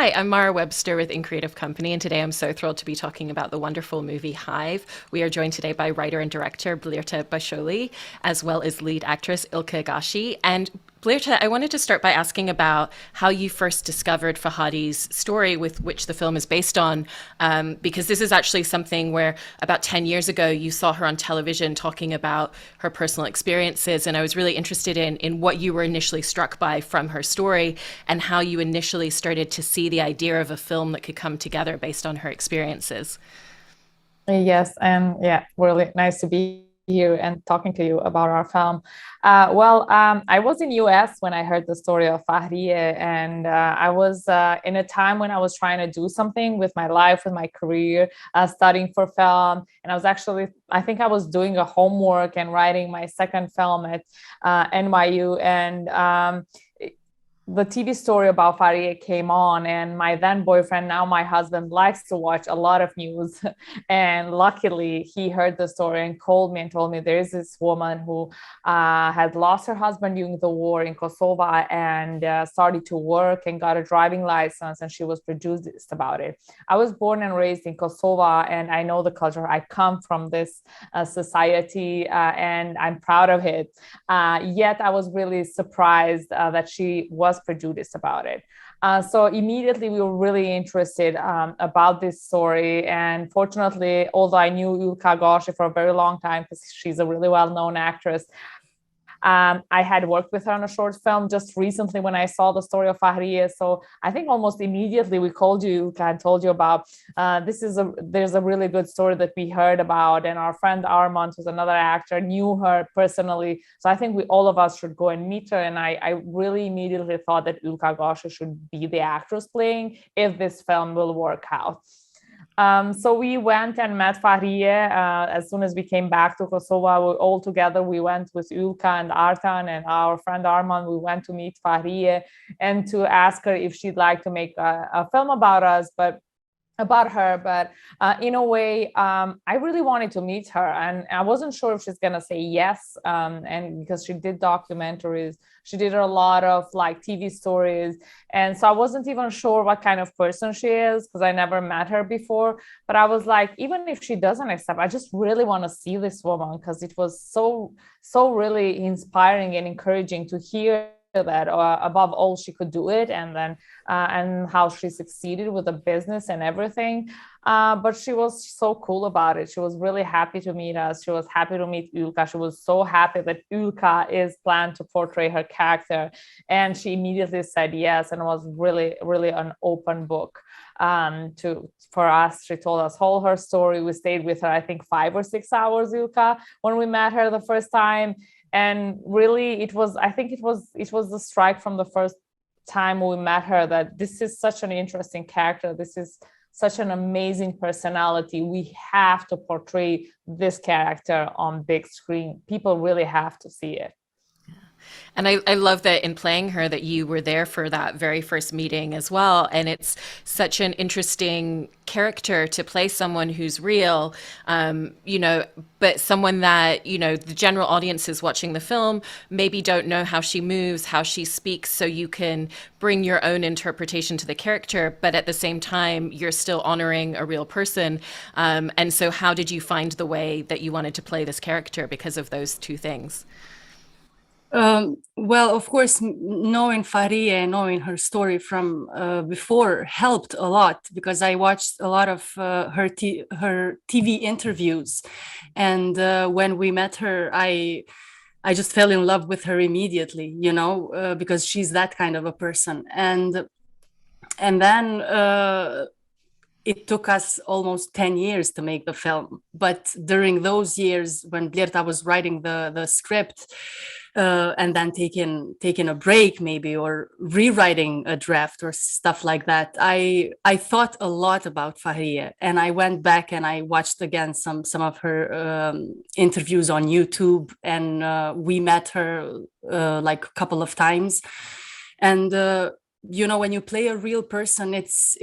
Hi, I'm Mara Webster with In Creative Company, and today I'm so thrilled to be talking about the wonderful movie Hive. We are joined today by writer and director Blerta Basholli, as well as lead actress Yllka Gashi. And Blerta, I wanted to start by asking about how you first discovered Fahije's story, with which the film is based on, because this is actually something where about 10 years ago you saw her on television talking about her personal experiences, and I was really interested in what you were initially struck by from her story and how you initially started to see the idea of a film that could come together based on her experiences. Yes, and yeah, really nice to be here and talking to you about our film. I was in US when I heard the story of Fahrije, and I was in a time when I was trying to do something with my life, with my career, studying for film, and I think I was doing a homework and writing my second film at NYU, and the TV story about Fahrije came on, and my then boyfriend, now my husband, likes to watch a lot of news. And luckily, he heard the story and called me and told me there is this woman who had lost her husband during the war in Kosovo and started to work and got a driving license, and she was prejudiced about it. I was born and raised in Kosovo, and I know the culture. I come from this society, and I'm proud of it. Yet I was really surprised that she was prejudiced about it. So immediately we were really interested about this story. And fortunately, although I knew Yllka Gashi for a very long time because she's a really well-known actress, I had worked with her on a short film just recently when I saw the story of Fahrije. So I think almost immediately we called you and told you about there's a really good story that we heard about, and our friend Armand, who's another actor, knew her personally. So I think all of us should go and meet her. And I really immediately thought that Yllka Gashi should be the actress playing if this film will work out. So we went and met Fahrije as soon as we came back to Kosovo. All together, we went with Yllka and Artan and our friend Arman. We went to meet Fahrije and to ask her if she'd like to make a film about us, but about her. But in a way, I really wanted to meet her, and I wasn't sure if she's gonna say yes. And because she did documentaries, she did a lot of like TV stories, and so I wasn't even sure what kind of person she is because I never met her before. But I was like, even if she doesn't accept, I just really want to see this woman because it was so really inspiring and encouraging to hear that above all she could do it, and then and how she succeeded with the business and everything. But she was so cool about it. She was really happy to meet us. She was happy to meet Yllka. She was so happy that Yllka is planned to portray her character, and she immediately said yes, and was really an open book to for us. She told us all her story. We stayed with her, I think, 5 or 6 hours, Yllka, when we met her the first time. And really, it was the strike from the first time we met her that this is such an interesting character. This is such an amazing personality. We have to portray this character on big screen. People really have to see it. And I love that in playing her that you were there for that very first meeting as well. And it's such an interesting character to play someone who's real, but someone that, the general audiences watching the film maybe don't know how she moves, how she speaks. So you can bring your own interpretation to the character, but at the same time, you're still honoring a real person. And so how did you find the way that you wanted to play this character because of those two things? Well, of course, knowing Fahrije and knowing her story from before helped a lot because I watched a lot of her TV interviews, and when we met her, I just fell in love with her immediately, because she's that kind of a person, and then it took us almost 10 years to make the film. But during those years when Blerta was writing the script, and then taking a break maybe, or rewriting a draft or stuff like that, I thought a lot about Fahrije, and I went back and I watched again some of her interviews on YouTube, and we met her like a couple of times. And when you play a real person, it's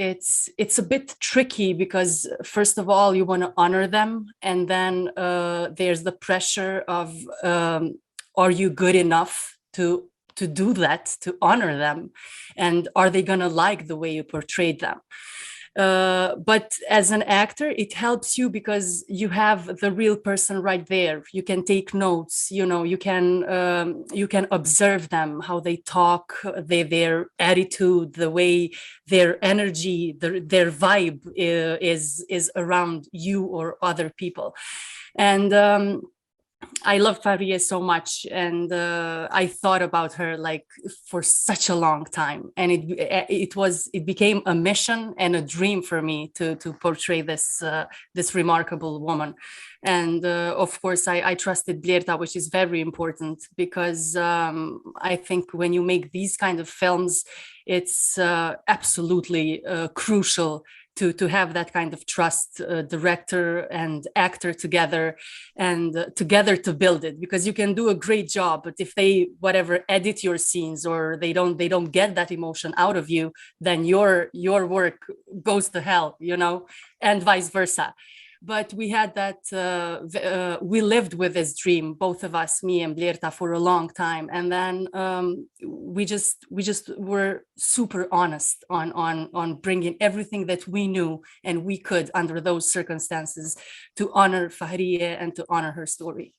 a bit tricky because first of all you want to honor them, and then there's the pressure of are you good enough to to do that, to honor them? And are they going to like the way you portrayed them? But as an actor, it helps you because you have the real person right there. You can take notes, you can observe them, how they talk, their attitude, the way their energy, their vibe is around you or other people. And I love Fahrije so much, and I thought about her like for such a long time, and it became a mission and a dream for me to portray this remarkable woman. And of course, I trusted Blerta, which is very important, because I think when you make these kind of films, it's absolutely crucial to have that kind of trust, director and actor together, and together to build it. Because you can do a great job, but if they edit your scenes, or they don't get that emotion out of you, then your work goes to hell, and vice versa. But we had that, we lived with this dream, both of us, me and Blerta, for a long time. And then we just were super honest on bringing everything that we knew and we could under those circumstances to honor Fahrije and to honor her story.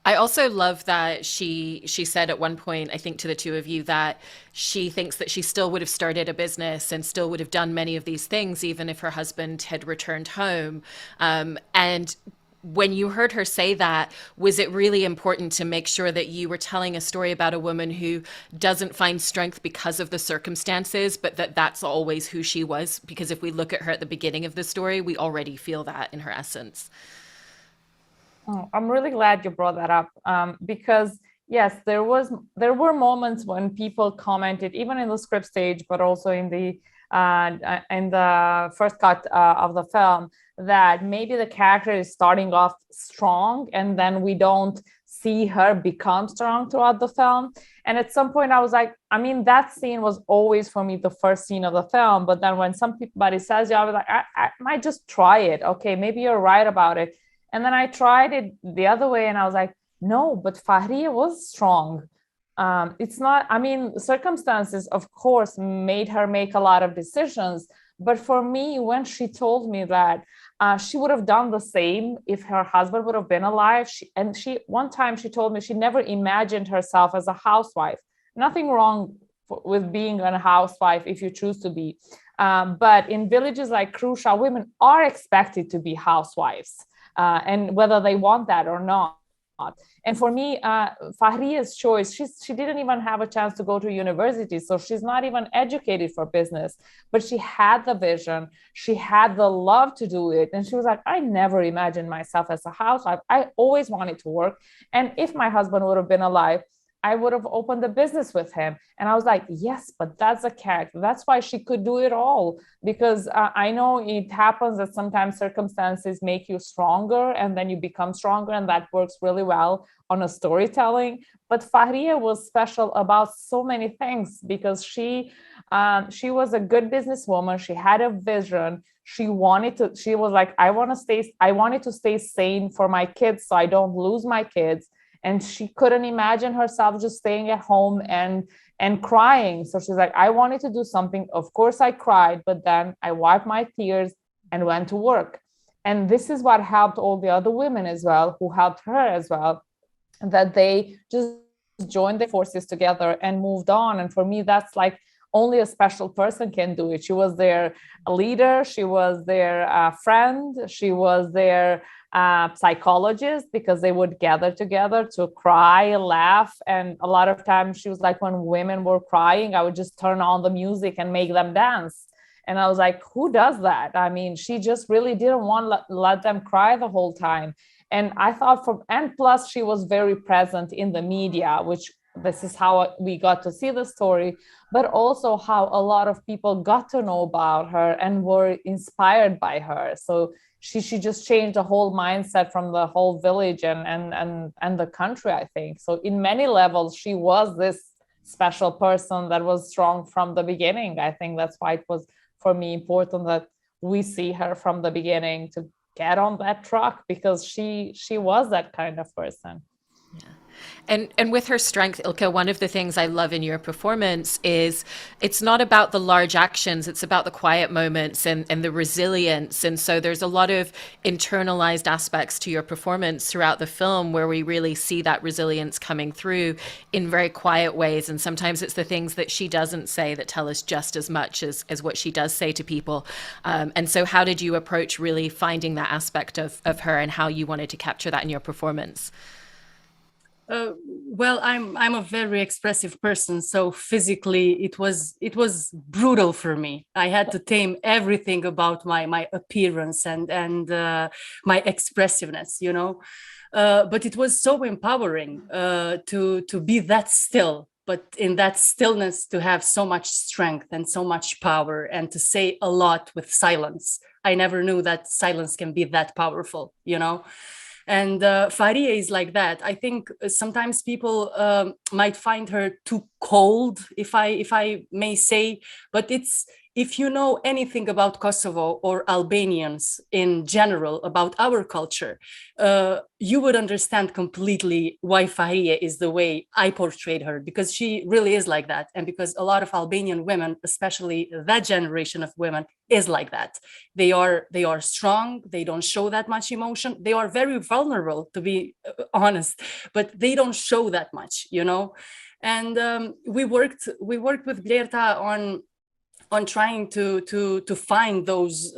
I also love that she said at one point, I think to the two of you, that she thinks that she still would have started a business and still would have done many of these things even if her husband had returned home. And when you heard her say that, was it really important to make sure that you were telling a story about a woman who doesn't find strength because of the circumstances, but that's always who she was? Because if we look at her at the beginning of the story, we already feel that in her essence. I'm really glad you brought that up, because yes, there were moments when people commented, even in the script stage, but also in the first cut of the film, that maybe the character is starting off strong and then we don't see her become strong throughout the film. And at some point I was like, I mean, that scene was always for me the first scene of the film. But then when somebody says, yeah, I was like, I might just try it. Okay, maybe you're right about it. And then I tried it the other way and I was like, no, but Fahrije was strong. It's not, I mean, circumstances, of course, made her make a lot of decisions. But for me, when she told me that she would have done the same if her husband would have been alive. One time she told me she never imagined herself as a housewife. Nothing wrong with being a housewife if you choose to be. But in villages like Krusha, women are expected to be housewives. And whether they want that or not. And for me, Fahriye's choice, she didn't even have a chance to go to university, so she's not even educated for business, but she had the vision, she had the love to do it. And she was like, I never imagined myself as a housewife. I always wanted to work. And if my husband would have been alive, I would have opened a business with him. And I was like, yes, but that's a character. That's why she could do it all. Because I know it happens that sometimes circumstances make you stronger and then you become stronger. And that works really well on a storytelling. But Fahrije was special about so many things because she was a good businesswoman. She had a vision. She was like, I wanted to stay sane for my kids so I don't lose my kids. And she couldn't imagine herself just staying at home and crying. So she's like, I wanted to do something. Of course, I cried, but then I wiped my tears and went to work. And this is what helped all the other women as well, who helped her as well, that they just joined their forces together and moved on. And for me, that's like only a special person can do it. She was their leader. She was their friend. She was their psychologist, because they would gather together to cry, laugh. And a lot of times she was like, when women were crying, I would just turn on the music and make them dance. And I was like, who does that? I mean, she just really didn't want to let them cry the whole time. And I thought and plus she was very present in the media, which this is how we got to see the story, but also how a lot of people got to know about her and were inspired by her. So she just changed the whole mindset from the whole village and the country, I think. So in many levels, she was this special person that was strong from the beginning. I think that's why it was, for me, important that we see her from the beginning to get on that truck, because she was that kind of person. And with her strength, Yllka, one of the things I love in your performance is it's not about the large actions, it's about the quiet moments and the resilience. And so there's a lot of internalized aspects to your performance throughout the film where we really see that resilience coming through in very quiet ways. And sometimes it's the things that she doesn't say that tell us just as much as what she does say to people. And so how did you approach really finding that aspect of her and how you wanted to capture that in your performance? Well, I'm a very expressive person, so physically it was brutal for me. I had to tame everything about my appearance and my expressiveness, you know. But it was so empowering to be that still, but in that stillness to have so much strength and so much power and to say a lot with silence. I never knew that silence can be that powerful, you know. And Fahrije is like that. I think sometimes people might find her too cold, if I may say, but it's, if you know anything about Kosovo or Albanians in general, about our culture, you would understand completely why Fahrije is the way I portrayed her, because she really is like that. And because a lot of Albanian women, especially that generation of women, is like that. They are strong, they don't show that much emotion, they are very vulnerable, to be honest, but they don't show that much, you know. And we worked with Blerta on trying to find those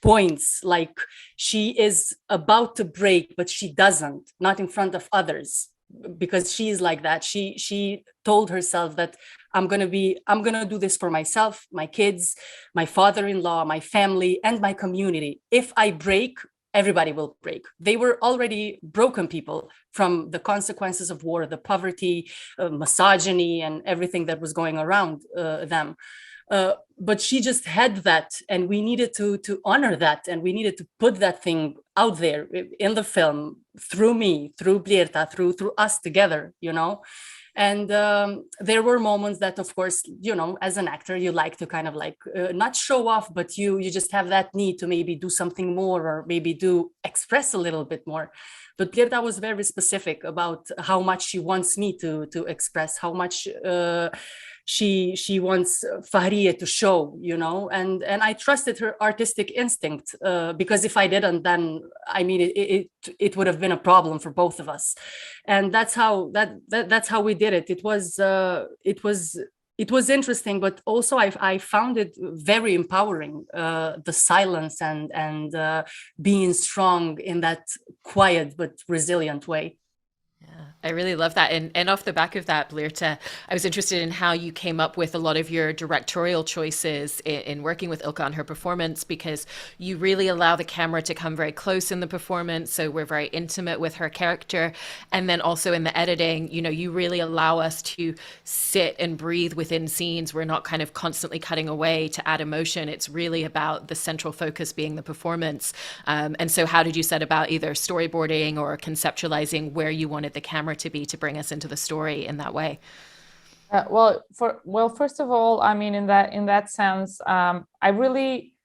points, like she is about to break but she doesn't, not in front of others, because she is like that. She told herself that I'm gonna do this for myself, my kids, my father-in-law, my family, and my community. If I break, everybody will break. They were already broken people from the consequences of war, the poverty, misogyny, and everything that was going around them. But she just had that, and we needed to honor that, and we needed to put that thing out there in the film through me, through Blerta, through us together, you know. And there were moments that, of course, you know, as an actor, you like to kind of like not show off, but you just have that need to maybe do something more, or maybe do express a little bit more. But Blerta was very specific about how much she wants me to express, how much she wants Fahrije to show, you know. And I trusted her artistic instinct, because if I didn't, then I mean it would have been a problem for both of us. And that's how we did it. It was interesting, but also I found it very empowering, the silence and being strong in that quiet but resilient way. I really love that. And off the back of that, Blerta, I was interested in how you came up with a lot of your directorial choices in working with Yllka on her performance, because you really allow the camera to come very close in the performance. So we're very intimate with her character. And then also in the editing, you know, you really allow us to sit and breathe within scenes. We're not kind of constantly cutting away to add emotion. It's really about the central focus being the performance. And so how did you set about either storyboarding or conceptualizing where you wanted the camera to be to bring us into the story in that way? First of all, I mean, in that sense, I really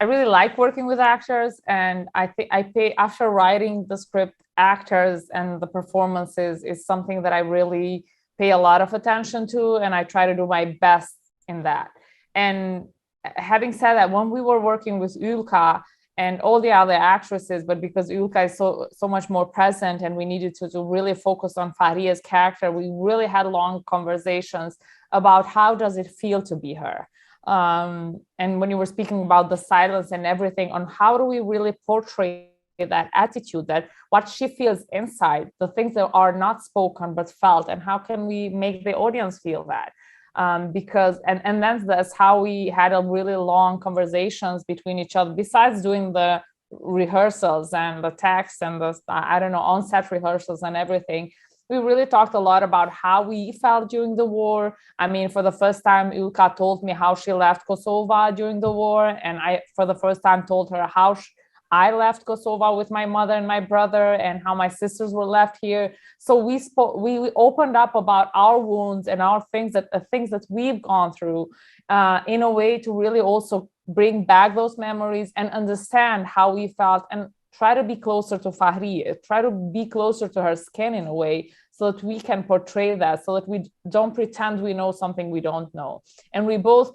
like working with actors, and I think I pay, after writing the script, actors and the performances is something that I really pay a lot of attention to, and I try to do my best in that. And having said that, when we were working with Yllka and all the other actresses, but because Yllka is so much more present and we needed to really focus on Fahrije's character, we really had long conversations about how does it feel to be her. And when you were speaking about the silence and everything, on how do we really portray that attitude, that what she feels inside, the things that are not spoken but felt, and how can we make the audience feel that? Because that's how we had a really long conversations between each other, besides doing the rehearsals and the text and the on-set rehearsals and everything. We really talked a lot about how we felt during the war. I mean, for the first time, Yllka told me how she left Kosovo during the war, and I for the first time told her how I left Kosovo with my mother and my brother, and how my sisters were left here. So we opened up about our wounds and our things that we've gone through, in a way to really also bring back those memories and understand how we felt, and try to be closer to Fahrije, try to be closer to her skin in a way, so that we can portray that, so that we don't pretend we know something we don't know. And we both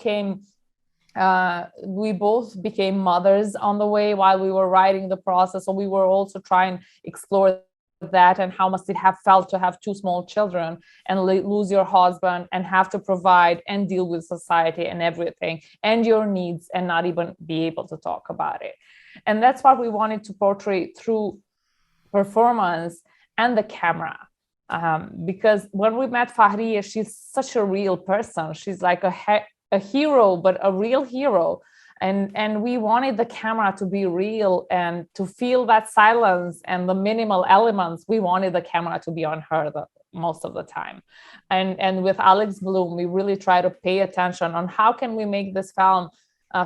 became mothers on the way while we were writing the process. So we were also trying to explore that, and how must it have felt to have two small children and lose your husband and have to provide and deal with society and everything and your needs and not even be able to talk about it. And that's what we wanted to portray through performance and the camera. Because when we met Fahrije, she's such a real person. She's like a hero, but a real hero. And we wanted the camera to be real and to feel that silence and the minimal elements. We wanted the camera to be on her most of the time. And with Alex Bloom, we really try to pay attention on how can we make this film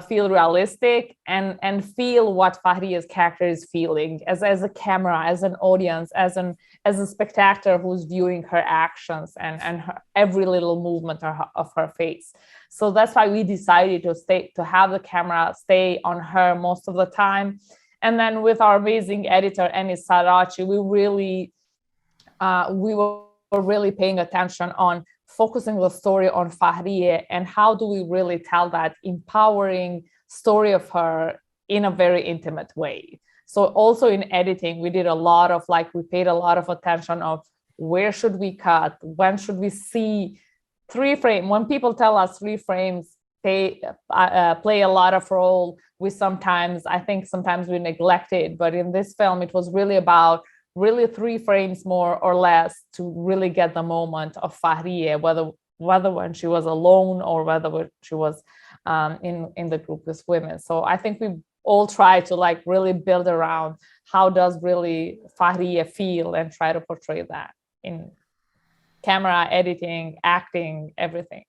feel realistic and feel what Fahrije's character is feeling as a camera, as an audience, as a spectator who's viewing her actions and her, every little movement of her face. So that's why we decided to have the camera stay on her most of the time. And then with our amazing editor, Enis Sarachi, we were really paying attention on focusing the story on Fahrije and how do we really tell that empowering story of her in a very intimate way. So also in editing, we did a lot of we paid a lot of attention of where should we cut, when should we see 3 frames. When people tell us 3 frames, they play a lot of role. I think sometimes we neglect it, but in this film, it was really about 3 frames more or less to really get the moment of Fahrije, whether when she was alone or whether she was in the group with women. So I think we all try to really build around how does really Fahrije feel and try to portray that in camera, editing, acting, everything.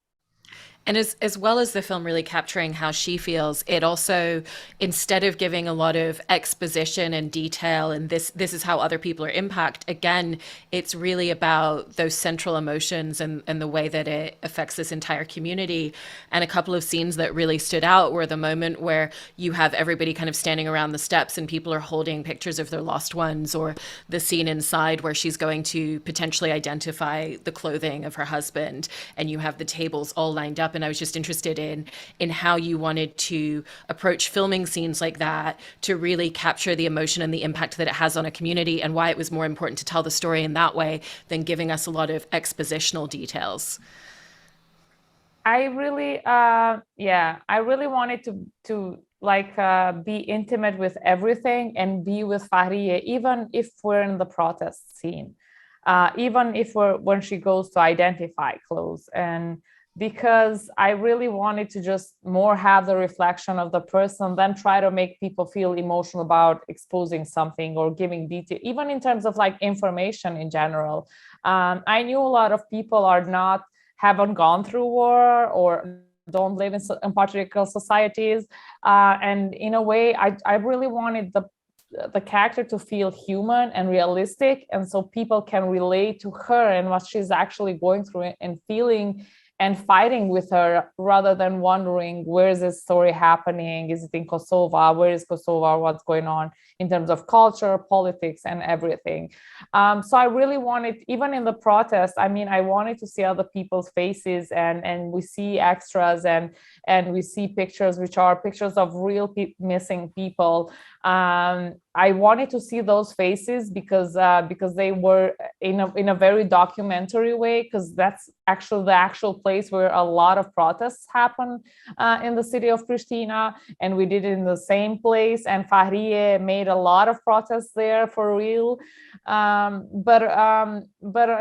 And as well as the film really capturing how she feels, it also, instead of giving a lot of exposition and detail and this is how other people are impacted, again, it's really about those central emotions and the way that it affects this entire community. And a couple of scenes that really stood out were the moment where you have everybody kind of standing around the steps and people are holding pictures of their lost ones, or the scene inside where she's going to potentially identify the clothing of her husband and you have the tables all lined up. And I was just interested in how you wanted to approach filming scenes like that to really capture the emotion and the impact that it has on a community, and why it was more important to tell the story in that way than giving us a lot of expositional details. I really wanted to be intimate with everything and be with Fahrije, even if we're in the protest scene, even if when she goes to identify clothes. And because I really wanted to just more have the reflection of the person than try to make people feel emotional about exposing something or giving detail, even in terms of information in general. I knew a lot of people haven't gone through war or don't live in patriarchal societies. And in a way, I really wanted the character to feel human and realistic. And so people can relate to her and what she's actually going through and feeling and fighting with her, rather than wondering, where is this story happening? Is it in Kosovo? Where is Kosovo? What's going on in terms of culture, politics, and everything? So I really wanted, even in the protest, I wanted to see other people's faces, and we see extras and we see pictures, which are pictures of real missing people. I wanted to see those faces because they were in a very documentary way, because that's actually the actual place where a lot of protests happen in the city of Pristina, and we did it in the same place. And Fahrije made a lot of protests there for real. But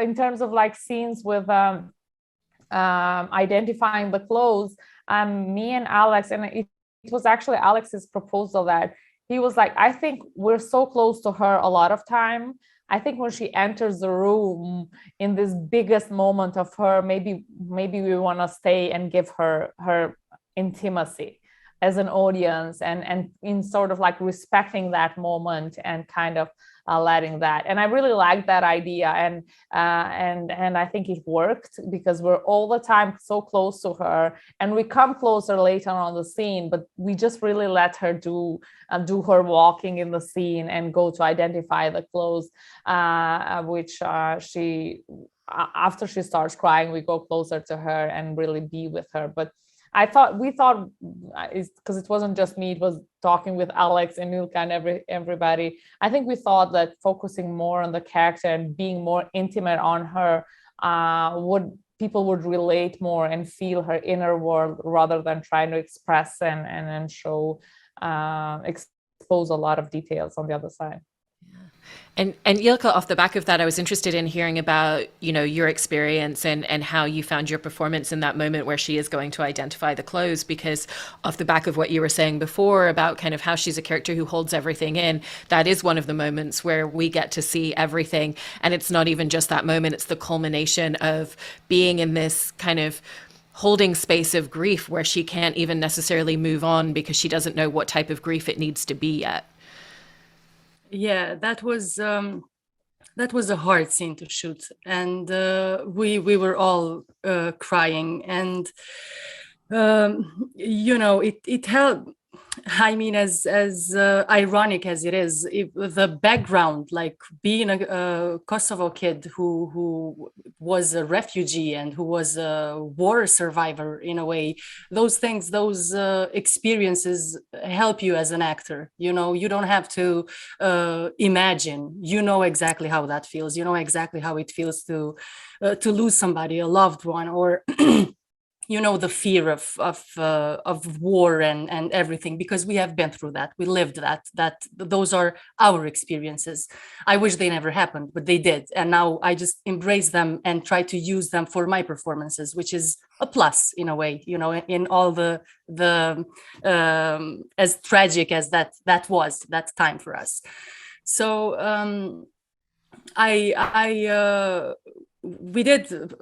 in terms of scenes with identifying the clothes, me and Alex, and it was actually Alex's proposal that he was like, I think we're so close to her a lot of time. I think when she enters the room in this biggest moment of her, maybe we want to stay and give her intimacy as an audience, and in sort of respecting that moment and kind of letting that. And I really like that idea, and I think it worked because we're all the time so close to her, and we come closer later on the scene, but we just really let her do her walking in the scene and go to identify the clothes, which she, after she starts crying, we go closer to her and really be with her. But we thought, because it wasn't just me, it was talking with Alex and Yllka and everybody. I think we thought that focusing more on the character and being more intimate on her, people would relate more and feel her inner world rather than trying to express and show, expose a lot of details on the other side. And Yllka, off the back of that, I was interested in hearing about, your experience and how you found your performance in that moment where she is going to identify the clothes, because off the back of what you were saying before about kind of how she's a character who holds everything in, that is one of the moments where we get to see everything. And it's not even just that moment, it's the culmination of being in this kind of holding space of grief where she can't even necessarily move on because she doesn't know what type of grief it needs to be yet. Yeah, that was a hard scene to shoot, and we were all crying, and it helped. I mean, as ironic as it is, the background, like being a Kosovo kid who was a refugee and who was a war survivor in a way, those things, those experiences help you as an actor. You don't have to imagine. You know exactly how that feels. You know exactly how it feels to lose somebody, a loved one, or the fear of war and everything, because we have been through that. We lived that those are our experiences. I wish they never happened, but they did. And now I just embrace them and try to use them for my performances, which is a plus in a way, in all the as tragic as that was that time for us. So we did,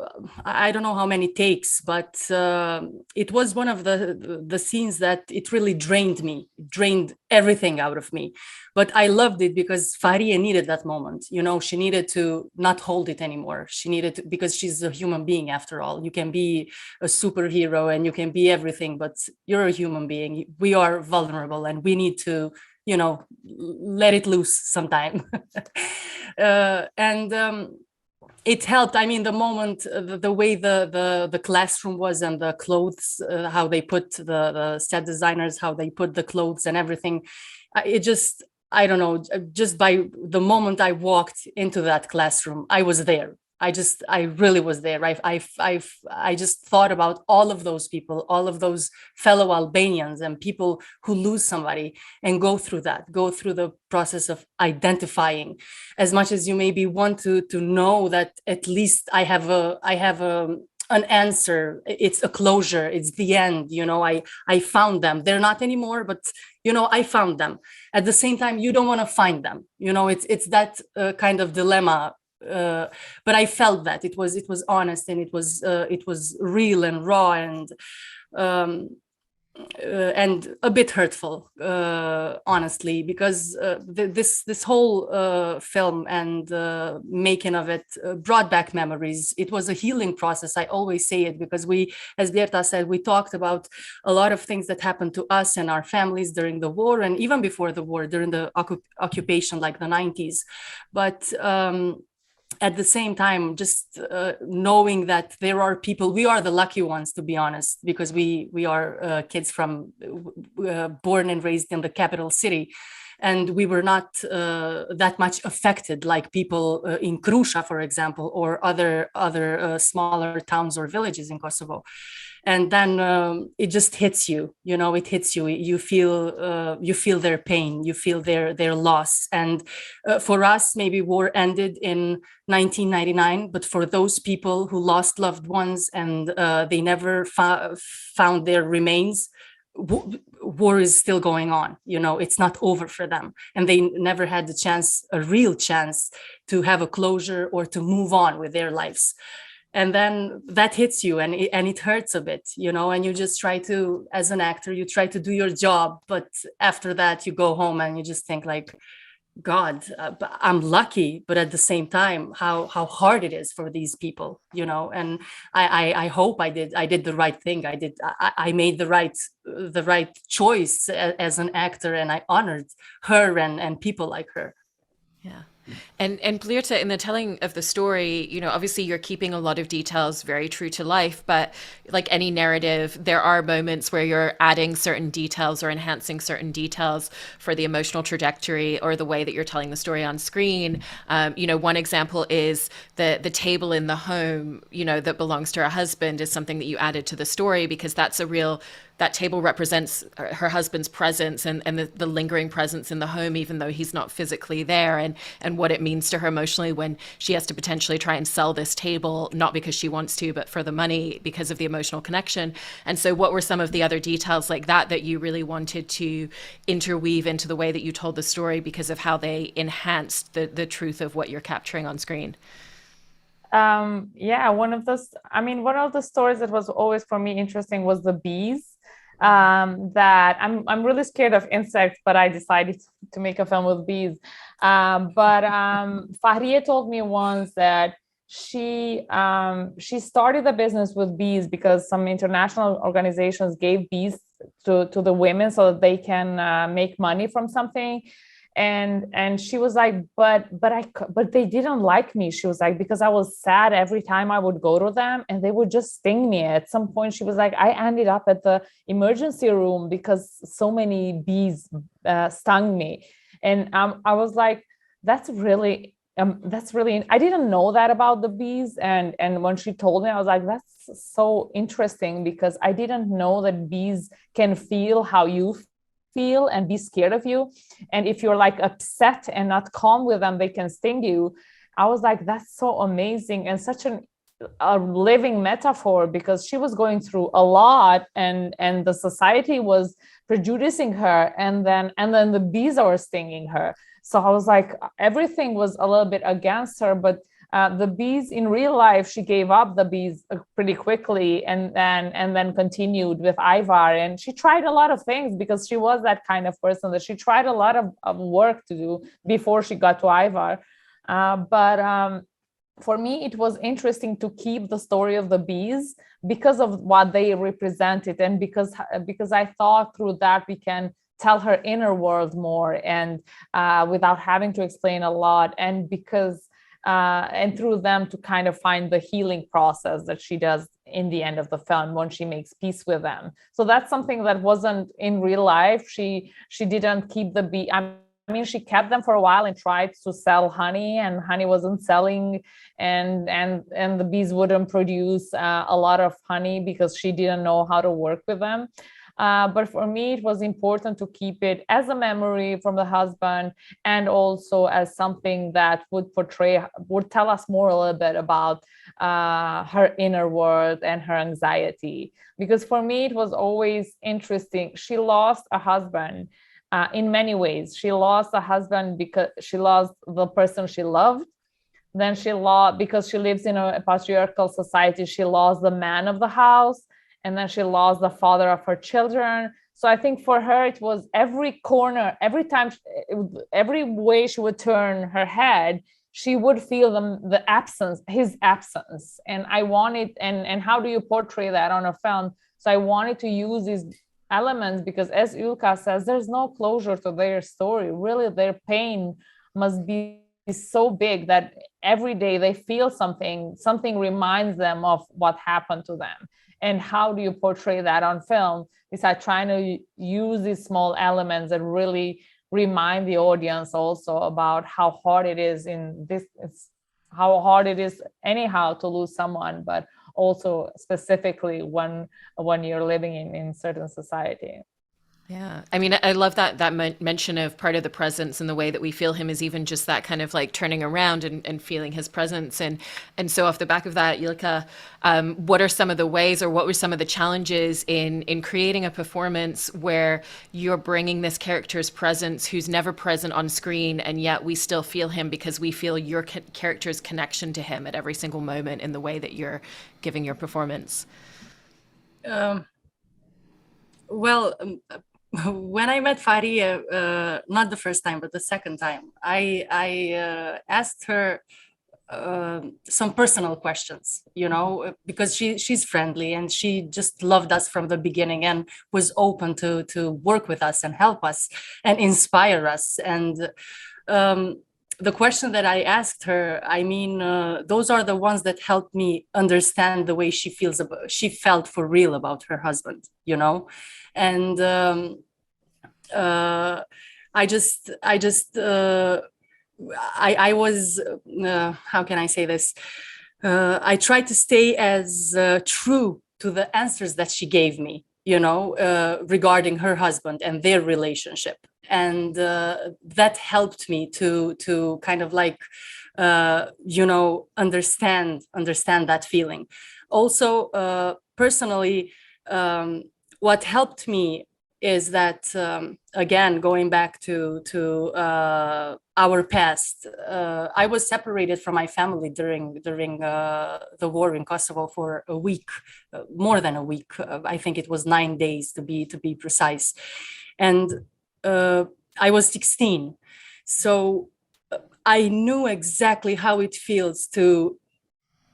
I don't know how many takes, but it was one of the scenes that it really drained everything out of me. But I loved it because Fahrije needed that moment. She needed to not hold it anymore. She needed to, because she's a human being after all. You can be a superhero and you can be everything, but you're a human being. We are vulnerable and we need to, let it loose sometime. It helped. I mean, the moment, the way the classroom was and the clothes, how they put the set designers, how they put the clothes and everything. It just, I don't know, just by the moment I walked into that classroom, I was there. I really was there. I just thought about all of those people, all of those fellow Albanians and people who lose somebody and go through the process of identifying. As much as you maybe want to know that at least I have an answer, it's a closure, it's the end, I found them. They're not anymore, but I found them. At the same time, you don't want to find them. It's that kind of dilemma. But I felt that it was honest and it was real and raw and a bit hurtful, honestly, because this whole film and making of it brought back memories. It was a healing process. I always say it because we, as Blerta said, we talked about a lot of things that happened to us and our families during the war and even before the war, during the occupation, like the 90s. But at the same time, just knowing that there are people, we are the lucky ones, to be honest, because we are kids from born and raised in the capital city. And we were not that much affected like people in Krusha, for example, or other smaller towns or villages in Kosovo. And then it just hits you, it hits you. You feel their pain, you feel their loss. And for us, maybe war ended in 1999, but for those people who lost loved ones and they never found their remains, war is still going on. It's not over for them, and they never had a real chance to have a closure or to move on with their lives. And then that hits you and it hurts a bit, and you just try to, as an actor, you try to do your job. But after that, you go home and you just think like, God, but I'm lucky, but at the same time, how hard it is for these people, you know. And I hope I did the right thing. I made the right choice as an actor, and I honored her and people like her. Yeah. And Blerta, in the telling of the story, you know, obviously you're keeping a lot of details very true to life, but like any narrative, there are moments where you're adding certain details or enhancing certain details for the emotional trajectory or the way that you're telling the story on screen. You know, one example is the table in the home, you know, that belongs to her husband is something that you added to the story because that's a real that table represents her husband's presence and the lingering presence in the home, even though he's not physically there, and what it means to her emotionally when she has to potentially try and sell this table, not because she wants to, but for the money because of the emotional connection. And so what were some of the other details like that you really wanted to interweave into the way that you told the story because of how they enhanced the truth of what you're capturing on screen? Yeah, one of the stories that was always for me interesting was the bees. That I'm really scared of insects, but I decided to make a film with bees. But Fahrije told me once that she started a business with bees because some international organizations gave bees to the women so that they can make money from something. And she was like, but they didn't like me. She was like, because I was sad every time I would go to them and they would just sting me. At some point she was like, I ended up at the emergency room because so many bees stung me. And I was like, that's really I didn't know that about the bees. And when she told me, I was like, that's so interesting because I didn't know that bees can feel how you feel and be scared of you. And if you're like upset and not calm with them, they can sting you. I was like, that's so amazing and such a living metaphor, because she was going through a lot and the society was prejudicing her, and then the bees are stinging her. So I was like, everything was a little bit against her, but the bees in real life, she gave up the bees pretty quickly, and then continued with Ivar. And she tried a lot of things because she was that kind of person that she tried a lot of work to do before she got to Ivar. But for me, it was interesting to keep the story of the bees because of what they represented, and because I thought through that we can tell her inner world more, and without having to explain a lot, and through them to kind of find the healing process that she does in the end of the film when she makes peace with them. So that's something that wasn't in real life. She didn't keep the bee. I mean, she kept them for a while and tried to sell honey, and honey wasn't selling, and the bees wouldn't produce a lot of honey because she didn't know how to work with them. But for me, it was important to keep it as a memory from the husband, and also as something that would tell us more a little bit about her inner world and her anxiety. Because for me, it was always interesting. She lost a husband in many ways. She lost a husband because she lost the person she loved. Then she lost, because she lives in a patriarchal society, she lost the man of the house, and then she lost the father of her children. So I think for her, it was every corner, every time, every way she would turn her head, she would feel his absence. And I wanted, and how do you portray that on a film? So I wanted to use these elements because, as Yllka says, there's no closure to their story. Really, their pain must be so big that every day they feel something reminds them of what happened to them. And how do you portray that on film? Besides trying to use these small elements that really remind the audience also about how hard it is how hard it is anyhow to lose someone, but also specifically when you're living in certain society. Yeah. I mean, I love that mention of part of the presence and the way that we feel him is even just that kind of like turning around and feeling his presence. And so off the back of that, Yllka, what are some of the ways, or what were some of the challenges in creating a performance where you're bringing this character's presence who's never present on screen, and yet we still feel him because we feel your character's connection to him at every single moment in the way that you're giving your performance? Well, when I met Fahrije, not the first time, but the second time, I asked her some personal questions, because she's friendly and she just loved us from the beginning and was open to work with us and help us and inspire us. And the question that I asked her, those are the ones that helped me understand the way she felt for real about her husband, and I was, how can I say this? I tried to stay as true to the answers that she gave me, regarding her husband and their relationship. And that helped me to kind of like, understand that feeling. Also, personally, what helped me is that, again, going back to our past, I was separated from my family during the war in Kosovo for a week, more than a week. I think it was 9 days to be precise. And I was 16. So I knew exactly how it feels to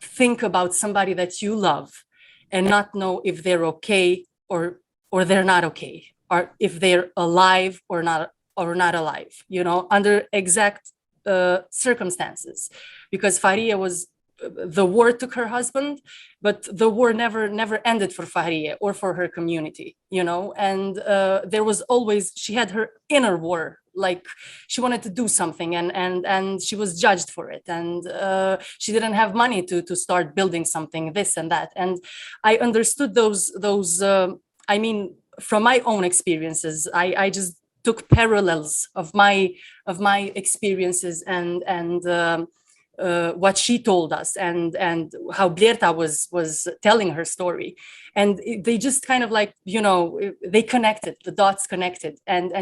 think about somebody that you love and not know if they're okay or they're not okay, or if they're alive or not alive, under exact circumstances. Because Fahrije was, the war took her husband, but the war never ended for Fahrije or for her community, and there was always, she had her inner war, like she wanted to do something and she was judged for it, and she didn't have money to start building something, this and that. And I understood those from my own experiences. I just took parallels of my experiences and what she told us and how Blerta was telling her story, and they just kind of like, they connected, the dots connected, and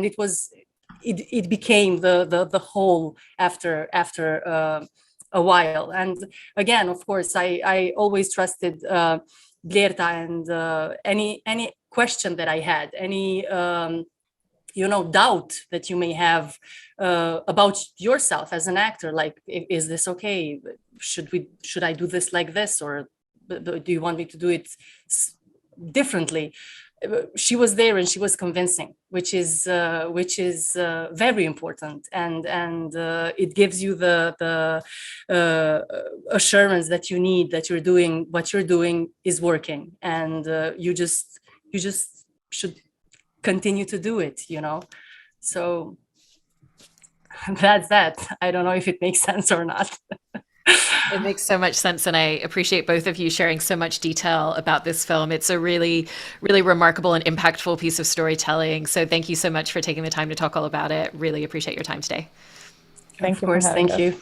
it became the whole after a while. And again, of course, I always trusted Blerta, and any question that I had, any doubt that you may have about yourself as an actor, like, is this okay? Should I do this like this, or do you want me to do it differently? She was there and she was convincing, which is very important, and it gives you the assurance that you need, that what you're doing is working, and you just should continue to do it, So that's that. I don't know if it makes sense or not. It makes so much sense, and I appreciate both of you sharing so much detail about this film. It's a really, really remarkable and impactful piece of storytelling. So thank you so much for taking the time to talk all about it. Really appreciate your time today. Thank you. Of course, thank you.